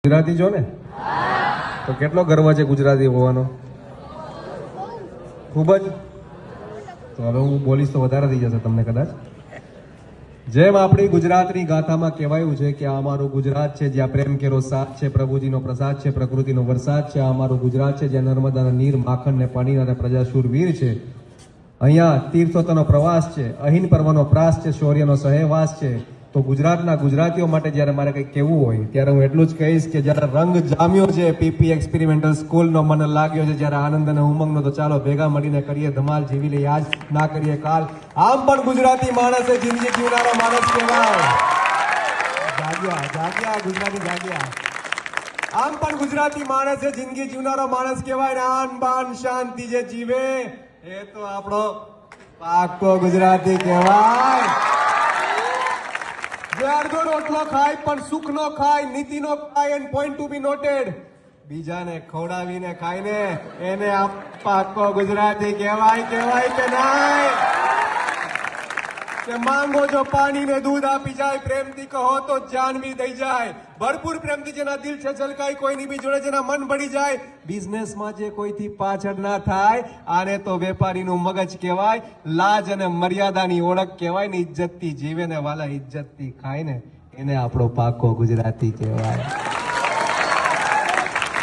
ગુજરાતી છો ને તો કેટલો ગર્વ છે ગુજરાતી હોવાનો? ખૂબ જ. તો હવે હું બોલીશ તો વધારે થઈ જશે તમને કદાચ. જેમ આપણી ગુજરાતની ગાથામાં કહેવાયું છે કે આ અમારું ગુજરાત છે જ્યાં પ્રેમ કેરો સાથ છે, પ્રભુજીનો પ્રસાદ છે, પ્રકૃતિનો વરસાદ છે. આ અમારું ગુજરાત છે જ્યાં નર્મદાના નીર, માખણ ને પાણી અને પ્રજા શૂરવીર છે. અહીંયા તીર્થોત્તરનો પ્રવાસ છે, અહિન પર્વનો પ્રાસ છે, શૌર્યનો સહેવાસ છે. તો ગુજરાતના ગુજરાતીઓ માટે જ્યારે મારે કંઈક કહેવું હોય ત્યારે હું એટલું જ કહીશ કે જ્યારે રંગ જામ્યો છે પીપી એક્સપેરિમેન્ટલ સ્કૂલનો, મને લાગ્યો છે જ્યારે આનંદ અને ઉમંગનો, તો ચાલો ભેગા મળીને કરીએ ધમાલ, જીવી લઈએ આજ, ના કરીએ કાલ. આમ પણ ગુજરાતી માણસ એ જિંદગી જીવનારો માણસ કહેવાય. જાગ્યા જાગ્યા ગુજરાતી જાગ્યા. આમ પણ ગુજરાતી માણસ એ જિંદગી જીવનારો માણસ કહેવાય ને આન બાન શાંતિ જે જીવે એ તો આપણો પાક્કો ગુજરાતી કહેવાય. જે અડધો રોટલો ખાય પણ સુખ નો ખાય, નીતિ નો ખાય, and point to be noted, બીજાને ખવડાવીને ખાય ને એને આ પાક્કો ગુજરાતી કહેવાય. કહેવાય કે નહીં? કે માંગો જો પાણી ને દૂધ આપી જાય, પ્રેમથી કહો તો જાનવી દઈ જાય. ભરપૂર પ્રેમથી જેના દિલ છે છલકાય, કોઈની બી જોડે જેના મન ભળી જાય. બિઝનેસમાં જે કોઈથી પાછળ ના થાય, આને તો વેપારીનું મગજ કહેવાય. લાજ અને મર્યાદાની ઓળખ કહેવાય ને, ઇજ્જતથી જીવે ને વાલા ઇજ્જતથી ખાય ને એને આપણો પાકો ગુજરાતી કહેવાય.